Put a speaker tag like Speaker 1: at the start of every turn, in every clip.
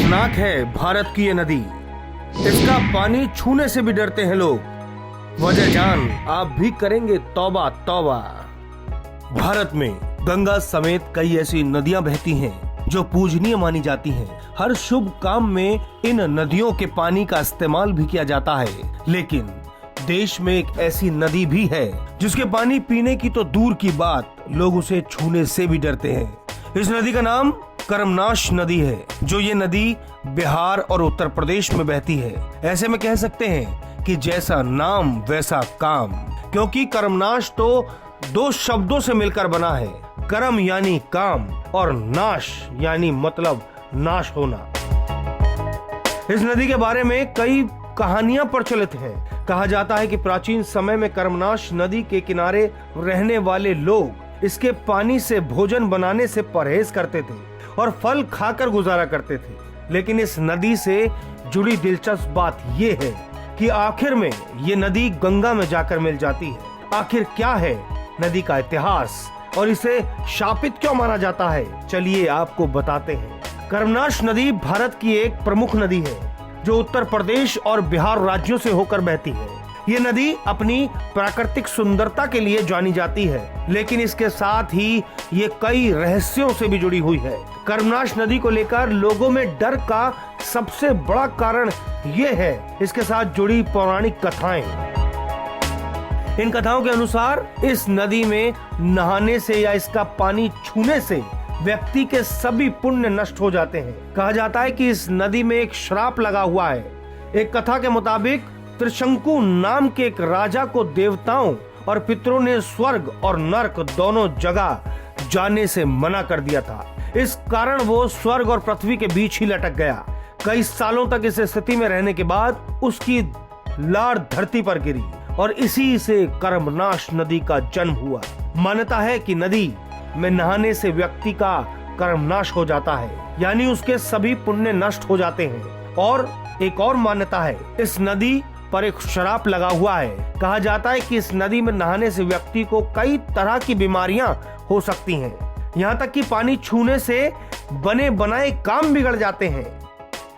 Speaker 1: खतरनाक है भारत की ये नदी। इसका पानी छूने से भी डरते हैं लोग। वजह जान आप भी करेंगे तौबा तौबा। भारत में गंगा समेत कई ऐसी नदियां बहती हैं जो पूजनीय मानी जाती हैं। हर शुभ काम में इन नदियों के पानी का इस्तेमाल भी किया जाता है। लेकिन देश में एक ऐसी नदी भी है जिसके पानी पीने की तो दूर की बात, लोग उसे छूने से भी डरते हैं। इस नदी का नाम कर्मनाश नदी है, जो ये नदी बिहार और उत्तर प्रदेश में बहती है। ऐसे में कह सकते हैं कि जैसा नाम वैसा काम, क्योंकि कर्मनाश तो दो शब्दों से मिलकर बना है। कर्म यानी काम और नाश यानी मतलब नाश होना। इस नदी के बारे में कई कहानियां प्रचलित हैं। कहा जाता है कि प्राचीन समय में कर्मनाश नदी के किनारे रहने वाले लोग इसके पानी से भोजन बनाने से परहेज करते थे और फल खाकर गुजारा करते थे। लेकिन इस नदी से जुड़ी दिलचस्प बात यह है कि आखिर में ये नदी गंगा में जाकर मिल जाती है। आखिर क्या है नदी का इतिहास और इसे शापित क्यों माना जाता है, चलिए आपको बताते हैं। कर्मनाश नदी भारत की एक प्रमुख नदी है जो उत्तर प्रदेश और बिहार राज्यों से होकर बहती है। ये नदी अपनी प्राकृतिक सुंदरता के लिए जानी जाती है, लेकिन इसके साथ ही ये कई रहस्यों से भी जुड़ी हुई है। कर्मनाश नदी को लेकर लोगों में डर का सबसे बड़ा कारण ये है इसके साथ जुड़ी पौराणिक कथाएं। इन कथाओं के अनुसार इस नदी में नहाने से या इसका पानी छूने से व्यक्ति के सभी पुण्य नष्ट हो जाते हैं। कहा जाता है कि इस नदी में एक श्राप लगा हुआ है। एक कथा के मुताबिक त्रिशंकु नाम के एक राजा को देवताओं और पितरों ने स्वर्ग और नरक दोनों जगह जाने से मना कर दिया था। इस कारण वो स्वर्ग और पृथ्वी के बीच ही लटक गया। कई सालों तक इस स्थिति में रहने के बाद उसकी लार धरती पर गिरी और इसी से कर्मनाश नदी का जन्म हुआ। मान्यता है कि नदी में नहाने से व्यक्ति का कर्मनाश हो जाता है, यानी उसके सभी पुण्य नष्ट हो जाते हैं। और एक और मान्यता है, इस नदी पर एक श्राप लगा हुआ है। कहा जाता है कि इस नदी में नहाने से व्यक्ति को कई तरह की बीमारियां हो सकती हैं। यहाँ तक कि पानी छूने से बने बनाए काम बिगड़ जाते हैं।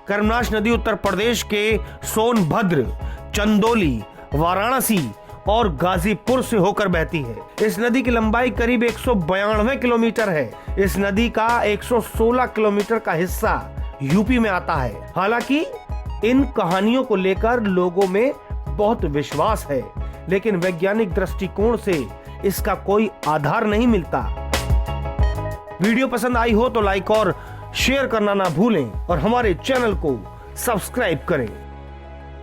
Speaker 1: कर्मनाश नदी उत्तर प्रदेश के सोनभद्र, चंदौली, वाराणसी और गाजीपुर से होकर बहती है। इस नदी की लंबाई करीब 192 किलोमीटर है। इस नदी का 116 किलोमीटर का हिस्सा यूपी में आता है। हालांकि इन कहानियों को लेकर लोगों में बहुत विश्वास है, लेकिन वैज्ञानिक दृष्टिकोण से इसका कोई आधार नहीं मिलता। वीडियो पसंद आई हो तो लाइक और शेयर करना ना भूलें और हमारे चैनल को सब्सक्राइब करें।